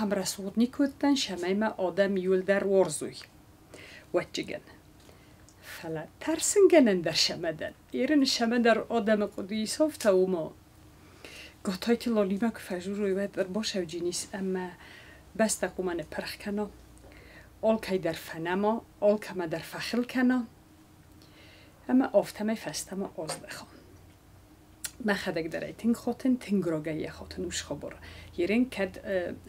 هم رسود نیکودن شمیم آدم یول در ورزوی وچگن فلا ترسنگنن در شمدن ایرن شمد در آدم قدیس هفته و ما گاتای تلالیمه که فجور روی باید در باشه و جینیس اما بس تقومن پرخ کنا آل که در فنما آل که ما در فخل کنا اما آفتمه فستما آز دخوان ما خدک در ایتین خاطن تنگراگه خاطن وش خبر یرین کد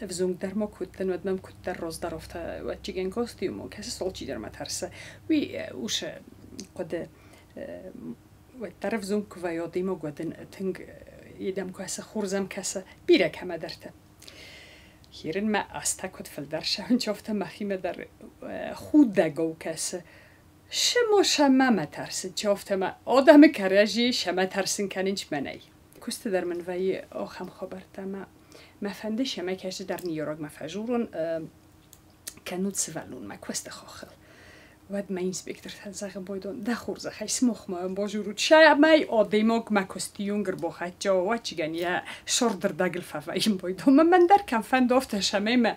افزونگ در ما کودن ودمم کود در راز در افته و چیگن کاستیومو کسی سالچی در ما ترسه وی وش قد و در افزونگ و یادیمو گودن تنگ یدم کاسه خورزم کاسه بیره کم درته یرین ما استا کود فلدر شون چافته مخیمه در خود دگو کاسه شما شما ترسید چافته ما آدم کرجی شما ترسین کنینچ منی کست در من وی آخم خبرت ما فنده شما کشت در نیویورک مفجورون کنود سوالون ما کست خاخل ود ما اینسپکتر تنزاق بایدون ده خورزه خیس مخمه باجورود شاید مای آدیماک ما کستیونگر بخواد جا و چیگن یا شردر دگل فایم بایدون من در کم فنده افته شما ما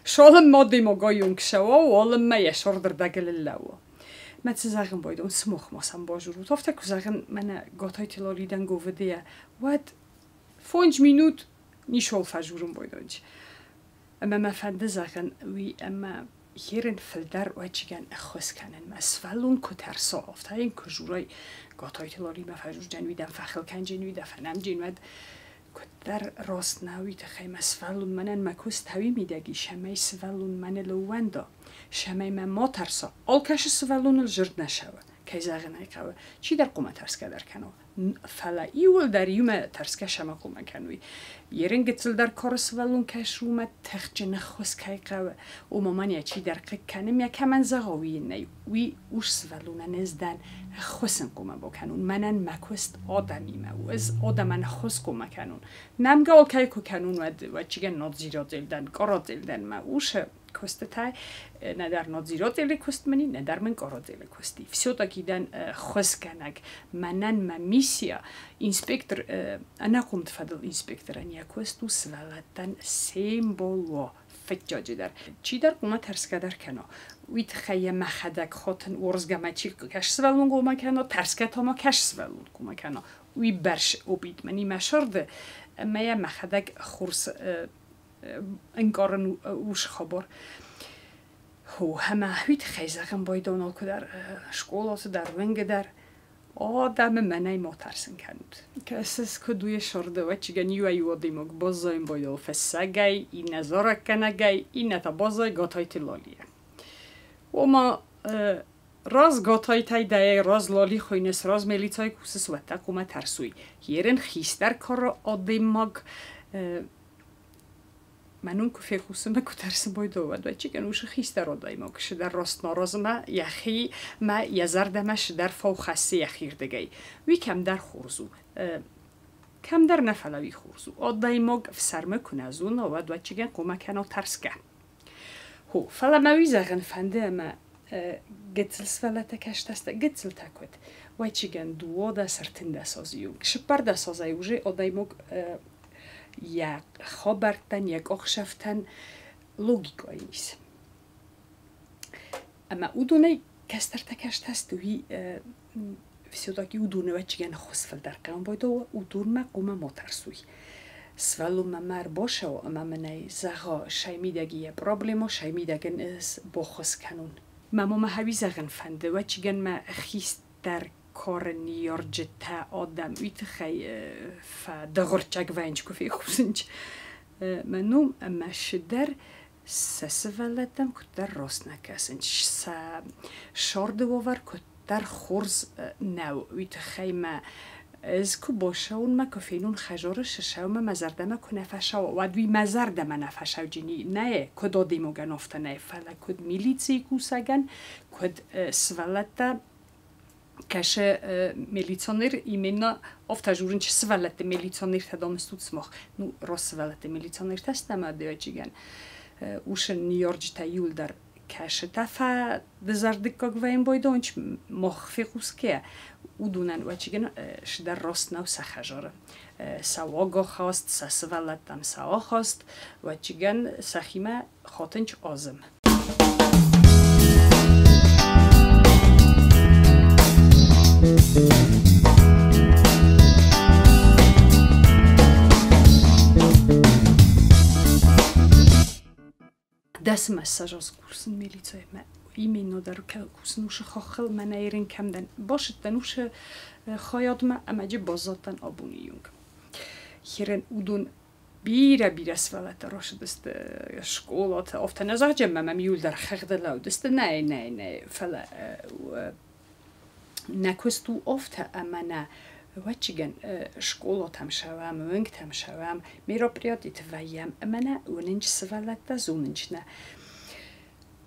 شالم ما دیماگا یونگ شوا و آلم ما یا شردر دگل اللهو من تزاغم باید اون سموخ ماسم باجورود افته که زاغن من گاتای تلالیدن گوودیه ود 5 minút نیشول فجورم باید اما ما فنده زاغن وی اما هیرن فلدر و چیگن اخوز کنن مسفلون که ترسا افته این کجورای گاتای تلالی ما فجور جنویدن فخل کن جنویدن فنم جنوید در راست نوی تخیم مسفلون منن مکوست هوی میدگی شمای سفلون من لووندا شمای من ما ترسا آل کش سفلون الجرد نشوه که زاغن ایقوه چی در قومه ترس که در کنو فلا ایول در یوم ترس که شما قومه کنوی یرن گتل در کار سفلون کش رومه تخت نخوز که ایقوه او مامان یا چی در قک کنم یا که من زغاوی نی وی اوش سفلون نزدن خوسن قومه بکنون منن مکوست آدمی ما و از آدمان خوز قومه کنون نمگه آل که کنون و چیگه نادزیرات زلدن کارات زلدن ما اوش کوست تای نه در نادزیرات زل کوست منی نه در من کارات زل کوستی فسیو تا کیدن خوز کنگ منن ما میسیا اینسپکتر انا قوم تفضل اینسپکتر انیا کوستو سوالتن سیمبول و فجاجی در چی در قومه ترس که در کنه ویت خیلی مخدک خاطن ورزگه ما چی کش سوالون قومه کنه ترس که تا ما کش سوالون قومه کنه وی برش اوبید منی مشرده ما یا مخدک خورس انگارن وش خبر هو همه ویت خیلی زخم باید آنها که در شکولات در ونگ در آدم منای ما ترسن کند که اساس که دوی شرده و چیگن یو ایو دیموگ بازایم باید فسگای این نظاره کنگای این نتا بازای گاتای تلالیه و ما راز گاتای تای دای راز لالی خوینس راز ملیتای کوسس و تقوم ترسوی یرن خیستر کار آدیماگ منون که فکر خواستم که ترس باید داد و چی کنوش خیستر آدیماگ شدر راست ناراز ما یخی ما یزردمش در فو خسته یخیر دگی وی کم در خورزو کم در نفلوی خورزو آدیماگ سرمه کنه از اون و چی کن قومه کنه ترس که هو فلا موی زغن فنده اما گتل سفلت کشت است گتل تکود و چیگن دو دا سرتن دا سازیو شپر دا سازیوجه آدیموگ یک خبرتن یک آخشفتن لوگیکایی نیست اما او دونه کستر تکشت است وی فسیوداکی او دونه و چیگن خسفل در قیام باید و او دونه قومه ما ترسوی سوالو ممر باشه و اما منای زغا شایمیدگی پرابلمو شایمیدگن از بخوز کنون ماما هاوی زغن فنده و چیگن ما خیست در کار نیارجتا آدم ویت خی دغرچک وینچ کفی خوزنچ منوم اما شدر سسولتم که در راست نکسنچ شارد وار که در خورز نو ویت خی ما از که باشه اون ما کفینون خجار ششه و ما مزردمه که نفشه و دوی مزردمه نفشه و جنی نه که دادی مگن افته نه فلا کد میلیتسی کوسگن کد سولت کش میلیتانیر ایمنا افته جورن چه سولت میلیتانیر تدامستود سماخ نو راست سولت میلیتانیر تست نماده و چیگن اوش نیارج تایول در کاش تفا دزاردیکا گویم بایدونچ مخفیقوس که ودونن و چیگن شدر راست نو سخجاره سواگا خواست سسولتم سوا خواست و چیگن سخیمه خاطنچ آزم دست مساج از کورسن میلیتای ما ایمینو در که کورسنوش خاخل من ایرین کم دن باشد دنوش خیاد ما اما جی بازاتن آبونیونگ هیرن اودون بیره سوالت راشد است شکولات افت نزار جمع ما میول در خرد لود است نه فلا نکستو افت اما نه و چیگن شکولات هم شوام ونگ هم شوام میرا پریادیت ویم اما نه وننج سوالت دزوننج نه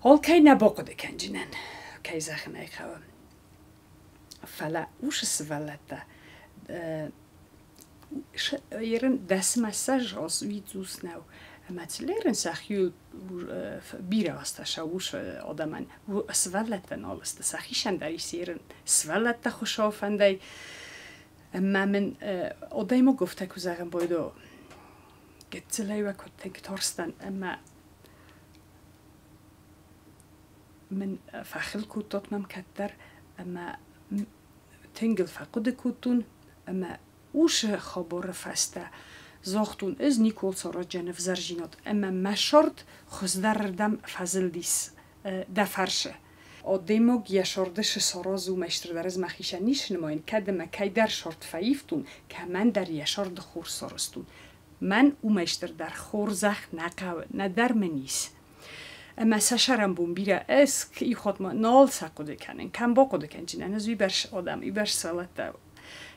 حال کی نباقده کنجنن کی زخنه خوام فلا وش سوالت یرن دست مساج از ویدوس نو مثلاً سخیل بیره است شاوش آدمان و سوالت نالست سخیشن دریس یرن سوالت خوشافندی اما من آدمو گفته که زغم بایدو گتلای و کتک ترستن اما من فخل کوتات مم کتر اما تنگل فقد کوتون اما اوش خبر فسته زاختون از نیکول سارا جنف زرجینات اما مشارد خزدردم فضل دیس دفرشه آدمو گیشاردش سارازو مشتر در از مخیشه نیش نماین کدم کی در شارد فایفتون که من در یشارد خور سارستون من او مشتر در خور زخ ندر منیس اما سشرم بون بیره از که ای خود ما نال ساقوده کنن کم باقوده کنجینن از برش آدم برش سالت دو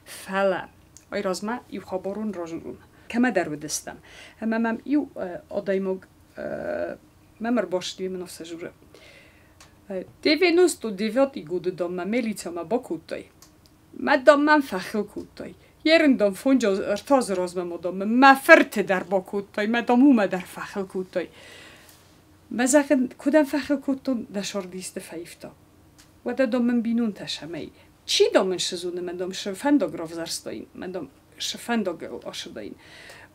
فلا ای رازما ای خبرون راجون کما در ودستم اما من ایو آدمو ممر باش دوی منو سجوره دیوینوست و دیویاتی گوده دام من میلیتا ما با کودتای مدام من فخل کودتای یرندام فونجا ارتاز راز مدام مفرت در با کودتای مدام اومد در فخل کودتای مزاقن کدام فخل کودتون دشار دیست فایفتا و دام من بینون تشمی چی دامن شزونه من دام شفنداگ راف زرستاین من دام شفنداگ آشداین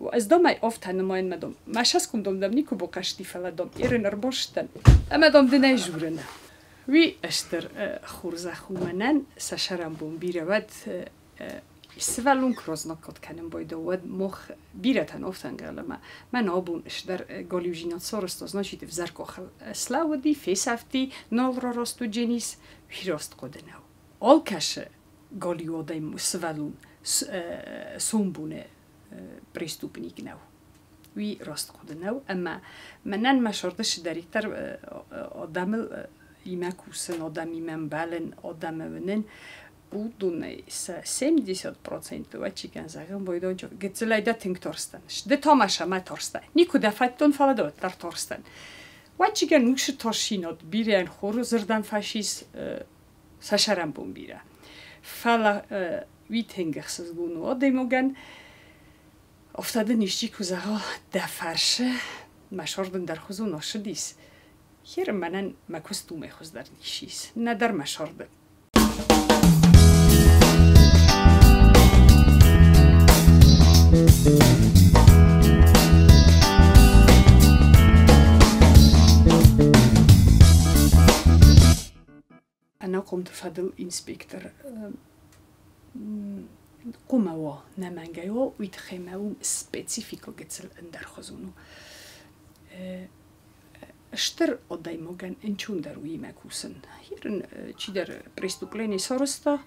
و از دام ای آفت هنماین مدام مشهز کندم دم نیکو با قشتی فلدام ایرن ارباشتن اما دام دنای جورنه وی اشتر خورزه خومنن سشرم بون بیره ود سوالون کراز نکات کنم باید ود مخ بیره تن آفتن گلما من آبون اشتر گالیوژینات سارست از نشید فزر کاخل سلاودی فیس افتی نال را راستو جنیس وی راست قده نو آل کشه گالیو دایم سوالون سومبونه پریستوپنیک نو وی راست قده نو اما منن مشاردش دریتر آدم ایمه کوسن آدم ایمه بالن آدم ونن بودونه 70% و چی کن زغم باید آنجا گتزلای دا تنگ ترستن ده تاماشه ما ترستن نیکو دفتون فلا در ترستن و چی کن نوش تاشینات بیرین خورو زردن فاشیس سشرم بون بیره فلا وی تنگ خسزگونو آدمو گن افتاده نیشتی که زغا دفرشه مشاردن در خوزو ناشدیس هیر منن مکستومه خوز در نیشیس نه در مشارده انا قمت فضل انسپکتر قمه و نمانگه و ویتخیمه و سپیسیفیکو گتسل اندر خوزونو اشتر آدم مگن انچون در وی مکوسن هیرن چی در پریستوپلینی سارستا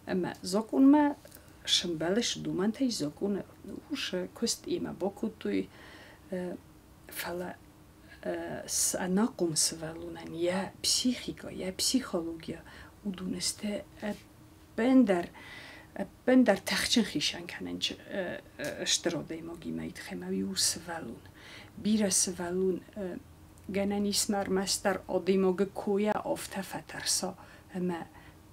اما زاکون ما شنبالش دومن تای زاکون وش کست ایما باکوتوی فلا سناقم سوالونن یا پسیخیکا یا پسیخولوژیا و دونسته بندر تخچن خیشن کننچ اشتر آدم مگی میت خماوی و سوالون بیره سوالون گنن اسمر مستر آدماگ کویا آفته فترسا اما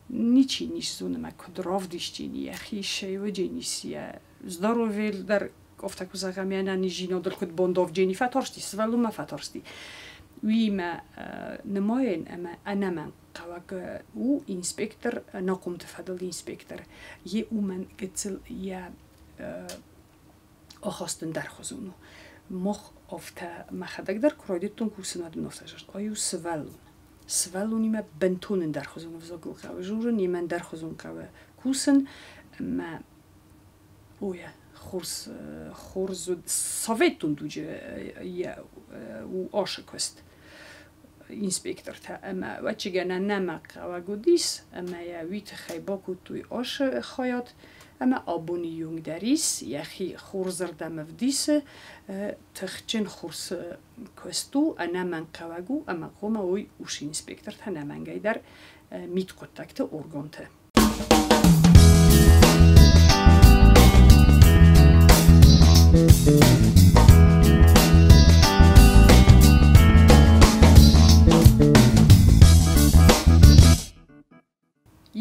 نیچی نیش زونه ما کدراف دیشتینی خیشه و جنیسیه زدارو ویل در آفته کزاقم یعنی نیجینا در کد بنداف جنی فترستی سوالون ما فترستی وی ما نماین انا من قواق او انسپکتر نقوم تفضل انسپکتر یه او من قتل یه آخواستن در خزونو مخ افته مخدک در کرایدتون کوسن ادن افتشت آیو سوالونی ما بنتونن در خزونو وزاگل قوه جورن یه من در خزون قوه کوسن ما اوه خورز سویتون دوجه یه او آشکست انسپکتر تا اما وچگانه نمک و گودیس اما یا ویت خیباکو توی آش خیات اما آبونی یونگ دریس یخی خورزر دمفدیس تخچن خورس کستو انا من قواگو اما قوم اوی اوش انسپکتر تا نمنگای در میت قطکت ارگانته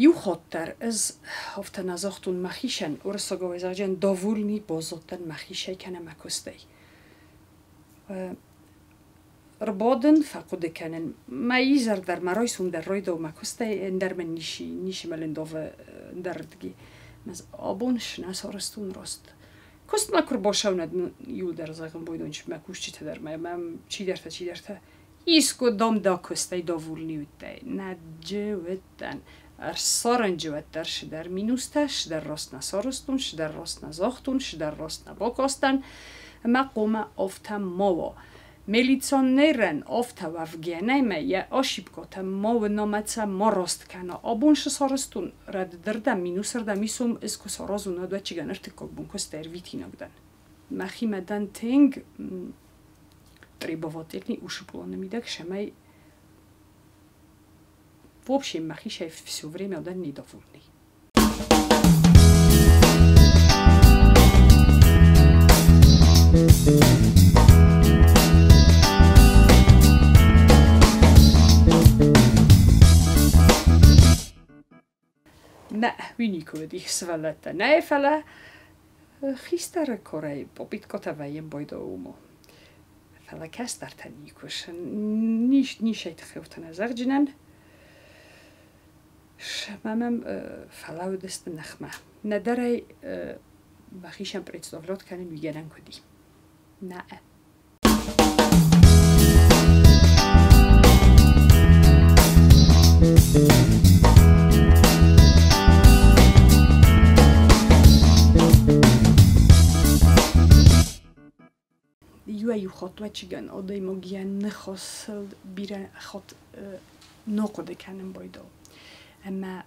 یو خاطر از هفته نزاختون مخیشن ورساگو ازاجن داولنی بازاتن مخیشه کنه مکستی ربادن فقود کنن مایزر در مرایسون در روی دو مکستی اندر من نیشی ملن دو دردگی مز آبونش نسارستون راست کست مکر باشوند یول در زاغم بایدونش مکوش چی تدر من چی درته ایسکو دام دا کستی داولنی ویده نجوتن سارنجوت در شدر مینوستش در راست نسارستون شدر راست نزاختون شدر راست نباکاستن ما قوم آفتا ماوا ملیتسان نیرن آفتا وفگینه ما یا آشیب کتا ما و نامتسا ما راست کنه آبونش سارستون رد دردم مینوسر دمیسوم اسکو سارازون دو چیگن ارتکاک بون کست در ویتینا بدن مخی مدن تنگ ریباواتیلنی اوشو پلانه میده که شمای в общем махиша все время один недовольный. نه وینی کودی سوالت نه فلا خیستر کاری پوپیت کتا ویم باید اومو فلا کس در تنیکوش نیشه تخیوتن از جنن شمامم فلاو دست نخمه نداره بخیشم представлять کنن میگن کدی نه یو خطوه چیگن آدای مگیان نخواست بیرن خود نقده کنن بایدو اما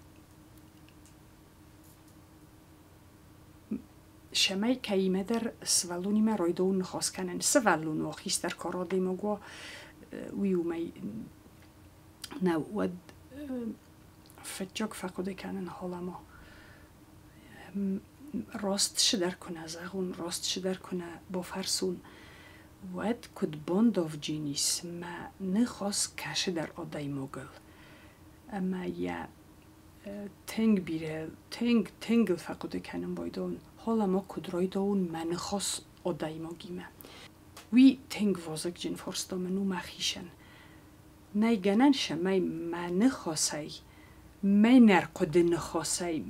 شمای کایمه در سوالونی ما رایدون نخواست کنن سوالون و خیستر کارا دیمگو ویو می نود فتجاک فقده کنن حالا ما راست شدر کنه زغون راست شدر کنه با فرسون ود کد بانداف جینیس ما نخواست کشه در آدای مگل اما یا تنگ بیره تنگ فقده کنم بایدون حالا ما کدرای دون من خاص آدای ما گیمه وی تنگ وازک جن فرستا منو مخیشن نای گنن شمای من خاصای من نرقد نخاصای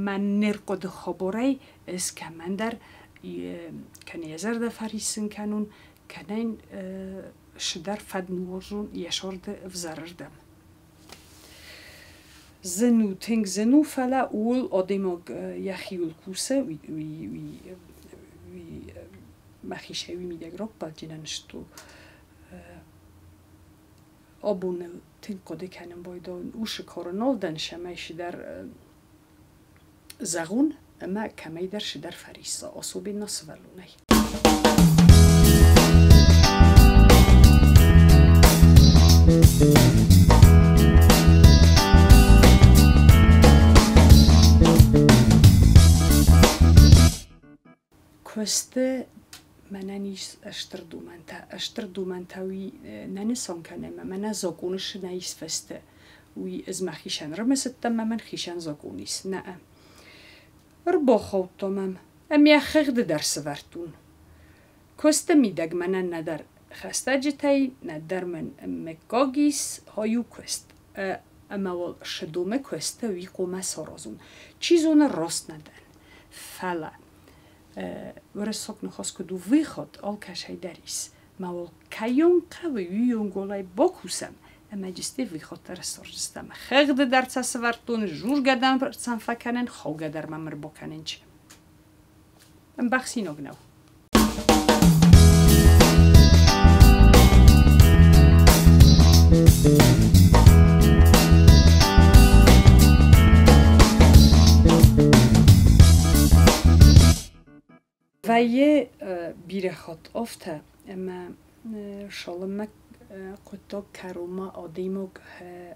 من نرقد خبرای از که من در کنی زرد فریسن کنون کنین شدر فد نورجون یشارد وزرردم زنو تنگ زنو فلا اول آدماغ یخیول کوسه وی مخیشه وی میده گراب بالجنانشتو آبون تنگ قده کنم بایدان اوش کارنال دنشمایش در زغون اما کمی در شدر فریسا آسوبی نسولونه کسته منانیش اشتر دومنتاوی ننسان کنم من زاگونش نیست فسته وی از مخیشن رمستم من خیشن زاگونیست نه ربا خوتمم امی خغد درس ورتون کسته میدگ من ندر خسته جتای ندر من مکاگیس هایو کست اما شدومه کسته وی قومه سارازون چیزون راست ندن فلا ورساک نخواست کدو وی خود آل کشای دریس ما کیون قوی یون گولای باکوسم اما جسته وی خود ترستار جستم خیغده در تصورتون جور گدن برسن فکنن خوگه در ممر باکنن چه ام بخشی نگنو و یه بیره خود افته اما شالمک قطع کروما آدیمو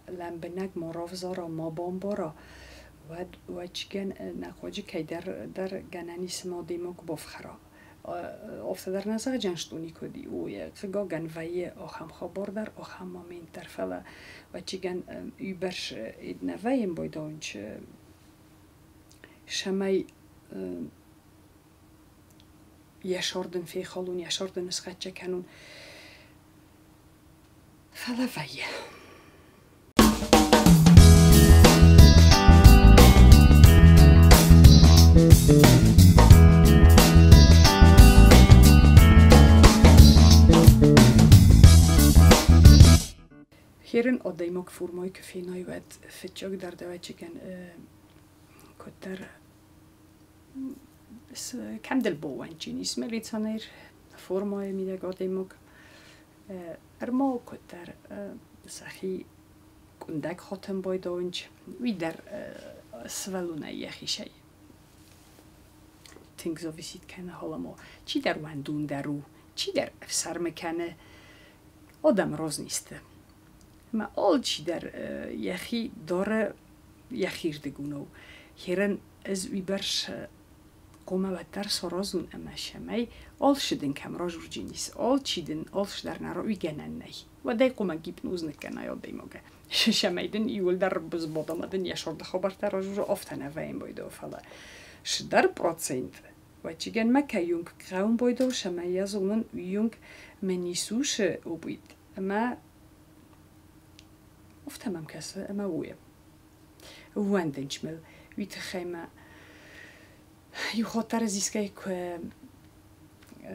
لنبنگ مرافزارا ما بامبارا و چگن نخواجی که در گنانیس ما آدیمو بافخرا افته در نزاق جنشتونی کدی او یقگا گنوی آخم خبار در آخم مامین در فلا و چگن ایبرش نویم بایدانچ شمای yaşardın feyxalun, yaşardın ısqatça kanun. Fala vayya. Herin odaymak formay kafeinay ved fetjag dar davachigan kotar کم دل باونچی نیست ملیتانیر فرمای میده گادیموگ ارما کتر سخی کندک خاتم باید آونچ وی در سوالونه یخی شی تنگزا ویسید کنه حالا ما چی در وندون درو چی در سر مکنه آدم راز نیسته ما آل چی در یخی داره یخیر دگونو هیرن از وی برش قومه و در سرازون اما شمای آل شدن کمرا جورجینیس آل چیدن آل شدر نراوی گنن نی و دی قومه گیب نوز نکنه یا دیموگه شمایدن ایول در بز بادامدن یشارده خبر در جور آفتنه و این بایده و فلا شدر پراتسیند و چیگن مکه یونگ قوم بایده و شمای از اونن یونگ منیسوش او بید اما افتمم کسه اما ویم واندنج مل ویت خیمه یو خاطر زیسکه که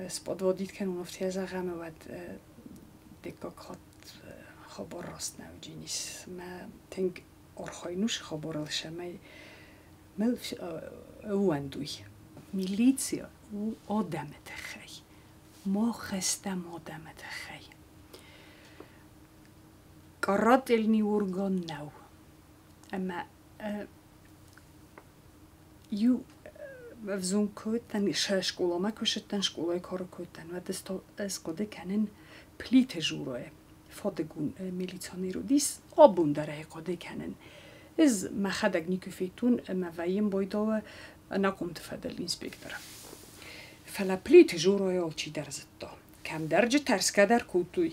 سپاد ودید که اون افتی از غمه و دکاک خاط خبر راست نوجی نیست ما تنگ ارخاینوش خبر الشمه مل واندوی میلیتسیا او آدم تخی ما خستم آدم تخی قرات النیورگان نو اما یو وزون کوتن شکولا ما کشتن شکولای کار کوتن و دست از قده کنن پلیت جورای فادگون میلیتانی رو دیس آبون داره قده کنن از مخدق نیکفیتون مویم بایدا و نکم تفادل اینسپکتر فلا پلیت جورای آلچی در زده کم درجه ترس کدر کوتوی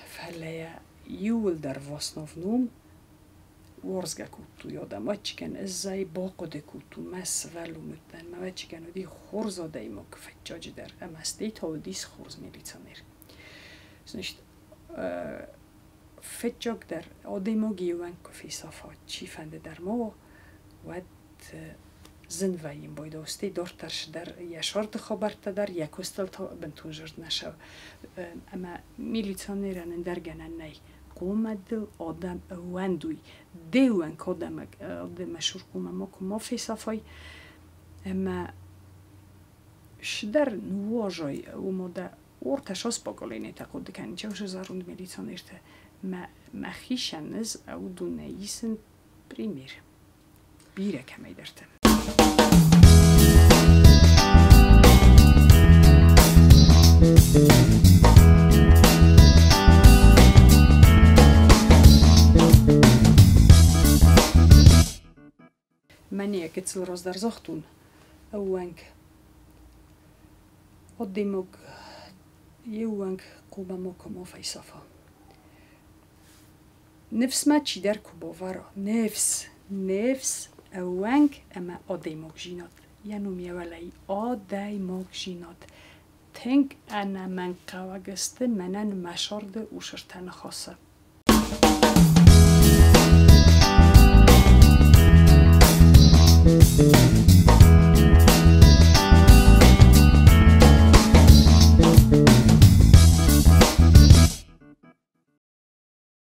فلا یول در واسنافنوم ورزگا کوتو یادم و چیکن ازای باقده کوتو مس ولو متن ما چیکن ودی خورز دایمو فجاج در امستی تا ودیس خورز میلیتانیر زنشت فجاج در آدیمو گیوان کفی صفات چی فنده در ما و زن ویم باید استی دارترش در یشارت خبرت در یکوستل تا بنتون جرد نشو اما میلیتانیرن در گنن نی قومد آدم واندوی دیوان کدام آدم مشهور قوم ما فی صفای اما شدر نواجای و ماده ورتش از باقالینه تقود کنی چه وش زاروند میلیتانیرته ما خیشنز او دونیسن پریمیر بیره کمی درته من یک اتصال راز در زختون اوانگ قدیموگ یوانگ قوبه مکمو فیصفا نفس ما چی در کباورا نفس اوانگ اما آدیموگ جینات یعنی میولی آدیموگ جینات تنگ انا من قواگست منن مشارد اوشرتن خاصه